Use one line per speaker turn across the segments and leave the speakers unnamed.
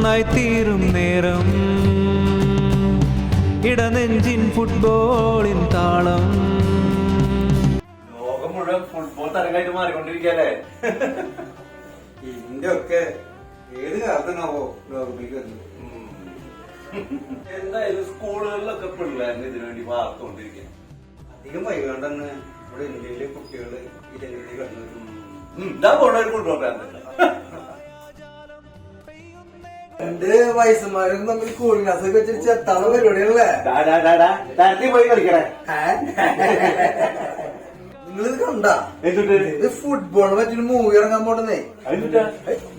ഒന്നായി തീരും നേരം ഇടനെഞ്ചിൻ ഫുട്ബോളിൻ താളം.
ലോകം മുഴുവൻ ഫുട്ബോൾ തരംഗമായിട്ട് മാറിക്കൊണ്ടിരിക്കല്ലേ.
ഇന്ത്യ ഒക്കെ ഏത് കാലത്താണാവോ ലോകത്തേക്ക് വരുന്നത്?
എന്തായാലും സ്കൂളുകളിലൊക്കെ പിള്ളേരുടെ ഇതിനു വേണ്ടി വാർത്തുകൊണ്ടിരിക്കുക.
അധികം വൈകാണ്ടെന്ന് ഇവിടെ ഇന്ത്യയിലെ കുട്ടികള് ഈ രംഗത്തേക്ക് വരുന്നത്.
ഇതാ പോണ ഒരു ഫുട്ബോൾ പ്രാന്തം.
2 വയസ്സുമാരും തമ്മിൽ കൂളിംഗ് ഗ്ലാസ് ഒക്കെ വെച്ചിട്ട് ചെത്താനുള്ള പരിപാടികളല്ലേ?
പോയി കളിക്കണേ.
നിങ്ങളിത് കണ്ടാ? ഇത് ഫുട്ബോളിനെ പറ്റിയൊരു മൂവി ഇറങ്ങാൻ പോണ്ടെന്നേ.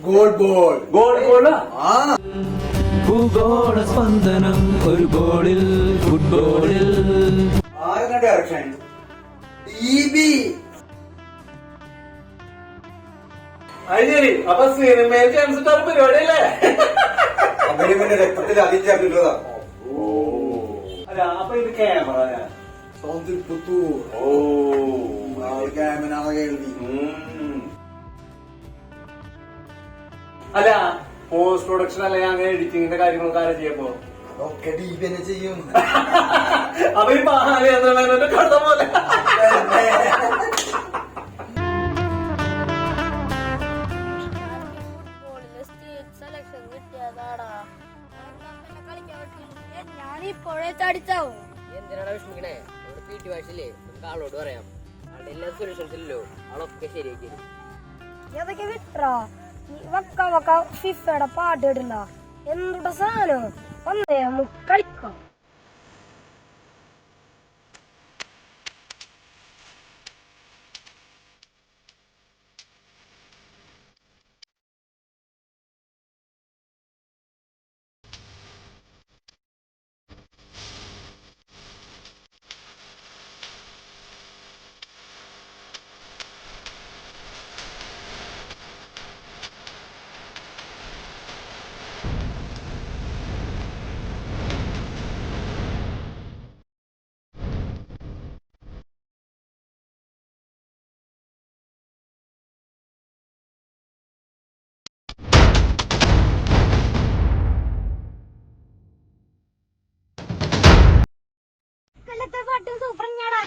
Goal ball.
ഗോൾ ബോളാ?
ആ
ഭൂഗോള സ്പന്ദനം ഒരു ഗോളിൽ ഫുട്ബോളിൽ.
ആരുടെ ഡയറക്ഷൻ? ടിബി.
അത് ശരി. അപ്പൊ സിനിമയിൽ ചാൻസ് കിട്ടാൻ പരിപാടിയല്ലേ?
അവര് പിന്നെ രക്തത്തിൽ ആദ്യം ചേർത്തിട്ടുള്ളതാ.
അല്ല അപ്പൊ ഇത് ക്യാമറ
പുത്തൂർ. ക്യാമറ കേൾവി.
അല്ല പോസ്റ്റ് പ്രൊഡക്ഷൻ അല്ലെങ്കിൽ അങ്ങനെ എഡിറ്റിംഗിന്റെ കാര്യങ്ങളൊക്കെ ആരാ ചെയ്യപ്പോ?
അതൊക്കെ ടിബി തന്നെ ചെയ്യും.
അപ്പൊ ഈ ബാലചന്ദ്രമേനോന്റെ കഥ പോലെ.
ഞാനിപ്പോഴേ ചടിച്ചാവും.
എന്തിനാണ് വിഷമിക്കണേ? നമ്മുടെ PT ഭാഷയില്ലേ നമുക്ക് ആളോട് പറയാം. ആളുടെ എല്ലാ സൊല്യൂഷൻസ് ഇല്ലല്ലോ, ആളൊക്കെ ശരിയാക്കി.
ഏതൊക്കെ വിട്ടോ വക്ക വക്ക ഫിഫയുടെ പാട്ട് ഇടില്ല. എന്തുട്ട സാധനം ഒന്നേ നമുക്ക് കളിക്കാം. പാട്ട് സൂപ്പർ ഞാടാ.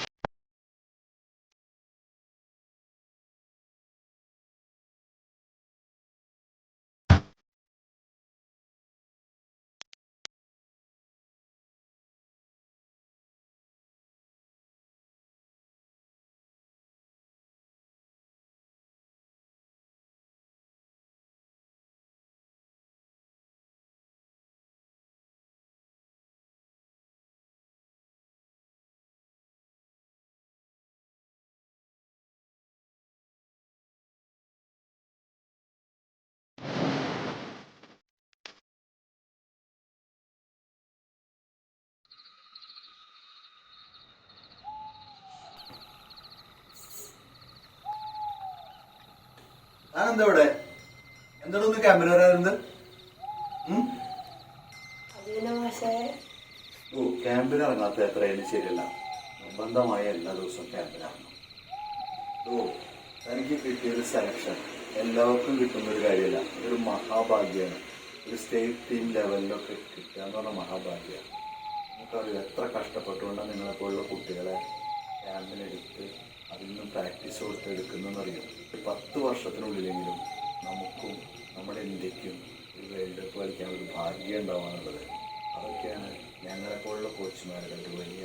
ഞാനെന്താ ഇവിടെ? എന്താണ് ഒന്ന് ക്യാമ്പിൽ വരാറുണ്ട്? ഓ, ക്യാമ്പിൽ ഇറങ്ങാത്ത എത്രയായാലും ശരിയല്ല. നിർബന്ധമായ എല്ലാ ദിവസവും ക്യാമ്പിൽ ഇറങ്ങണം. ഓ, എനിക്ക് കിട്ടിയൊരു സെലക്ഷൻ എല്ലാവർക്കും കിട്ടുന്ന ഒരു കാര്യമല്ല. ഇതൊരു മഹാഭാഗ്യമാണ്. ഒരു സ്റ്റേറ്റ് ടീം ലെവലിലൊക്കെ കിട്ടുക എന്ന് പറഞ്ഞാൽ മഹാഭാഗ്യമാണ്. നമുക്കറിയാം എത്ര കഷ്ടപ്പെട്ടുകൊണ്ടാണ് നിങ്ങളെപ്പോലുള്ള കുട്ടികളെ ക്യാമ്പിനെടുത്ത് അതിൽ നിന്നും പ്രാക്ടീസ് കൊടുത്ത് എടുക്കുന്നതെന്നറിയാം. 10 വർഷത്തിനുള്ളിലെങ്കിലും നമുക്കും നമ്മുടെ ഇന്ത്യക്കും ഒരു വേൾഡ് കപ്പ് കളിക്കാൻ ഒരു ഭാഗ്യം ഉണ്ടാവാനുള്ളത്. അതൊക്കെയാണ് ഞങ്ങളെപ്പോലുള്ള കോച്ചുമാരുടെ ഒരു വലിയ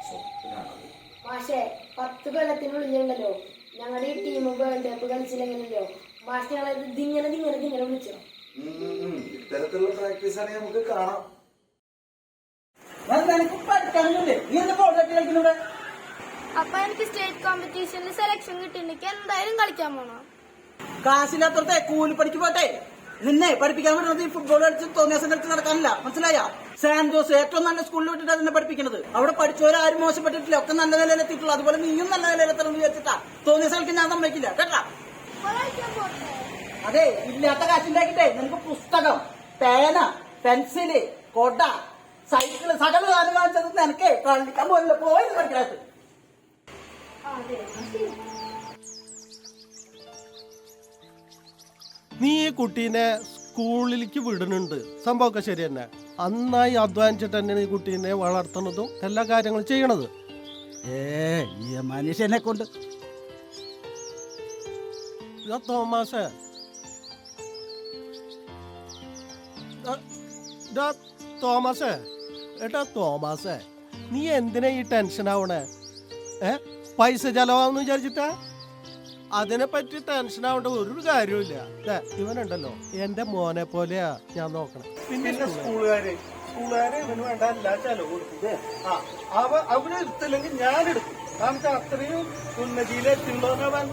സ്വപ്നമാണത്.
പക്ഷേ 10 കൊല്ലത്തിനുള്ളിലുണ്ടല്ലോ ഞങ്ങളുടെ ഈ ടീം വേൾഡ് കപ്പ് കളിച്ചില്ലെങ്കിലല്ലോ മാഷ് ഞങ്ങളെ ദിങ്ങനെ വിളിച്ചോ.
ഇത്തരത്തിലുള്ള പ്രാക്ടീസ് ആണെങ്കിൽ നമുക്ക് കാണാം.
അപ്പൊ എനിക്ക് സ്റ്റേറ്റ് കോമ്പറ്റീഷനിൽ സെലക്ഷൻ കിട്ടിയെനിക്ക് എന്തായാലും കളിക്കാൻ പോണം.
കാശില്ലാത്തടത്തെ കൂലിപ്പണിക്ക് പോട്ടെ. നിന്നെ പഠിപ്പിക്കാൻ പറ്റുന്നത് ഈ ഫുട്ബോൾ കളിച്ച് തോന്നിയാസം കളിച്ച് നടക്കാനില്ല, മനസ്സിലായ? സാൻ ജോസ് ഏറ്റവും നല്ല സ്കൂളിൽ വിട്ടിട്ട് അതിനെ പഠിപ്പിക്കുന്നത്. അവിടെ പഠിച്ചവരാരും മോശപ്പെട്ടിട്ടില്ല, ഒക്കെ നല്ല നിലയിലെത്തിയിട്ടുള്ളൂ. അതുപോലെ നീയും നല്ല നിലയിലെത്തണം വിചാരിച്ചിട്ടാ തോന്നിയാസം കളിക്കാൻ ഞാൻ സമ്മതിക്കില്ല കേട്ടാ. അതെ, ഇല്ലാത്ത കാശുണ്ടാക്കിട്ടെ നിനക്ക് പുസ്തകം, പേന, പെൻസില്, കൊട, സൈക്കിള് സകല സാധനം കാണിച്ചത് നിനക്ക് കളിക്കാൻ പോലില്ല. പോയി പഠിക്കാത്ത
നീ ഈ കുട്ടീനെ സ്കൂളിലേക്ക് വിടുന്നുണ്ട്, സംഭവമൊക്കെ ശരി തന്നെ. നന്നായി അധ്വാനിച്ചിട്ട് തന്നെയാണ് ഈ കുട്ടീനെ വളർത്തുന്നതും എല്ലാ കാര്യങ്ങളും ചെയ്യണത്.
ഈ മനുഷ്യനെ കൊണ്ട്
ഇതാ തോമാസേ, തോമസേ, ഏട്ടാ തോമസേ, നീ എന്തിനാ ഈ ടെൻഷൻ ആവണേ? പൈസ ചെലവാന്ന് വിചാരിച്ചിട്ടാ? അതിനെ പറ്റി ടെൻഷൻ ആവേണ്ട ഒരു കാര്യമില്ല. ഇവനുണ്ടല്ലോ എന്റെ മോനെ പോലെയാ ഞാൻ നോക്കണം.
പിന്നെ സ്കൂളുകാര് ഇവന് വേണ്ട എല്ലാ ചെലവ് കൊടുക്കും. അവന് എടുത്തില്ലെങ്കിൽ ഞാൻ എടുക്കും. നമുക്ക് അത്രയും ഉന്നതിയിലെത്തുള്ളവൻ.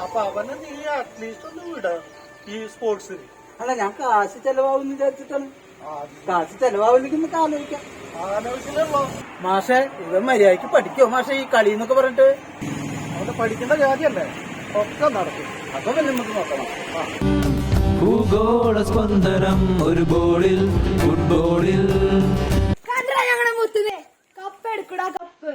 അപ്പൊ അവനെ നീ അറ്റ്ലീസ്റ്റ് ഒന്ന് വിട ഈ സ്പോർട്സിൽ. അല്ല, ഞാൻ കാശ് ചെലവാകും വിചാരിച്ചിട്ടാണ്. കാശ് ചെലവാവില്ലെങ്കിൽ നമുക്ക് ആലോചിക്കാം. ആലോചിച്ചില്ലല്ലോ മാഷെ. ഇവൻ മര്യാദക്ക് പഠിക്കോ മാഷെ? ഈ കളി എന്നൊക്കെ പറഞ്ഞിട്ട് അവന്റെ പഠിക്കേണ്ട കാര്യമല്ലേ? ഒക്കെ നടക്കും. അപ്പൊ തന്നെ നമുക്ക് നോക്കണം.
ഭൂഗോള സ്പന്ദനം ഒരു ബോളിൽ ഫുട്ബോളിൽ.
ഞങ്ങളുടെ മുത്തുവേ കപ്പ് എടുക്കടാ, കപ്പ്.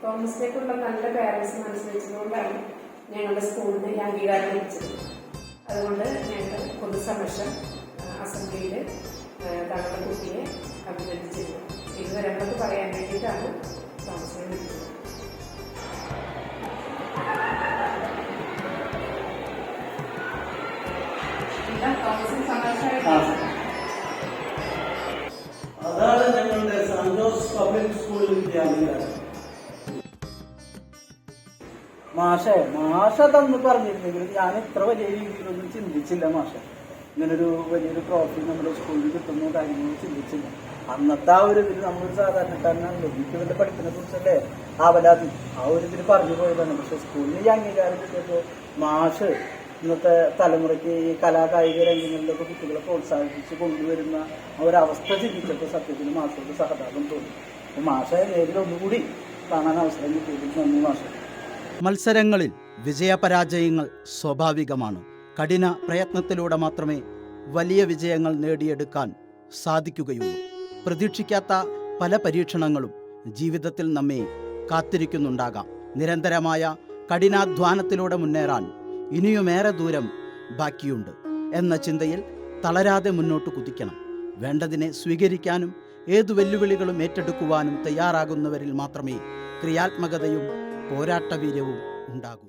തോമസിനെക്കുള്ള നല്ല പാരൻസ് മനസ്സിലാക്കിയതുകൊണ്ടാണ് ഞങ്ങളുടെ സ്കൂളിന് ഈ അംഗീകാരം ലഭിച്ചത്. അതുകൊണ്ട് ഞങ്ങൾ പൊതുസമക്ഷം അസംബ്ലിയിൽ തങ്ങളുടെ കുട്ടിയെ അഭിനന്ദിച്ചിരുന്നു. ഇതുവരെ നമുക്ക് പറയാൻ വേണ്ടിയിട്ടാണ് തോമസിനെ വിളിച്ചത്. തോമസിന് സന്തോഷമായിട്ട്
അതാണ് ഞങ്ങളുടെ സാന്റോസ് പബ്ലിക് സ്കൂളിൽ വിദ്യാലയം. മാഷ തന്ന് പറഞ്ഞിരുന്നെങ്കിൽ ഞാൻ ഇത്ര വലിയ രീതിയിലൊന്നും ചിന്തിച്ചില്ല. ഇങ്ങനൊരു വലിയൊരു ട്രോഫി നമ്മുടെ സ്കൂളിൽ കിട്ടുന്ന കാര്യങ്ങളൊന്നും ചിന്തിച്ചില്ല. അന്നത്തെ ആ ഒരു ഇതിൽ നമ്മളൊരു സാധാരണക്കാരനാണല്ലോ, എനിക്ക് ഇവന്റെ പഠിപ്പിനെ കുറിച്ചല്ലേ ആവലാതി, ആ ഒരു ഇതിൽ പറഞ്ഞു പോയതാണ്. പക്ഷെ സ്കൂളിൽ ഈ അംഗീകാരം കിട്ടിയപ്പോൾ മാഷ് ഇന്നത്തെ തലമുറയ്ക്ക് ഈ കലാകായിക രംഗങ്ങളിലൊക്കെ കുട്ടികളെ പ്രോത്സാഹിപ്പിച്ച് കൊണ്ടുവരുന്ന ഒരവസ്ഥ ചിന്തിച്ചപ്പോൾ സത്യത്തിൽ മാഷോട് സഹതാപം തോന്നി. മാഷയെ നേരിൽ ഒന്നുകൂടി കാണാൻ അവസരം കിട്ടിയതിൽ നന്ദി മാഷ.
മത്സരങ്ങളിൽ വിജയപരാജയങ്ങൾ സ്വാഭാവികമാണ്. കഠിന പ്രയത്നത്തിലൂടെ മാത്രമേ വലിയ വിജയങ്ങൾ നേടിയെടുക്കാൻ സാധിക്കുകയുള്ളൂ. പ്രതീക്ഷിക്കാത്ത പല പരീക്ഷണങ്ങളും ജീവിതത്തിൽ നമ്മെ കാത്തിരിക്കുന്നുണ്ടാകാം. നിരന്തരമായ കഠിനാധ്വാനത്തിലൂടെ മുന്നേറാൻ ഇനിയുമേറെ ദൂരം ബാക്കിയുണ്ട് എന്ന ചിന്തയിൽ തളരാതെ മുന്നോട്ട് കുതിക്കണം. വേണ്ടതിനെ സ്വീകരിക്കാനും ഏതു വെല്ലുവിളികളും ഏറ്റെടുക്കുവാനും തയ്യാറാകുന്നവരിൽ മാത്രമേ ക്രിയാത്മകതയും പോരാട്ടവീര്യവും ഉണ്ടാകൂ.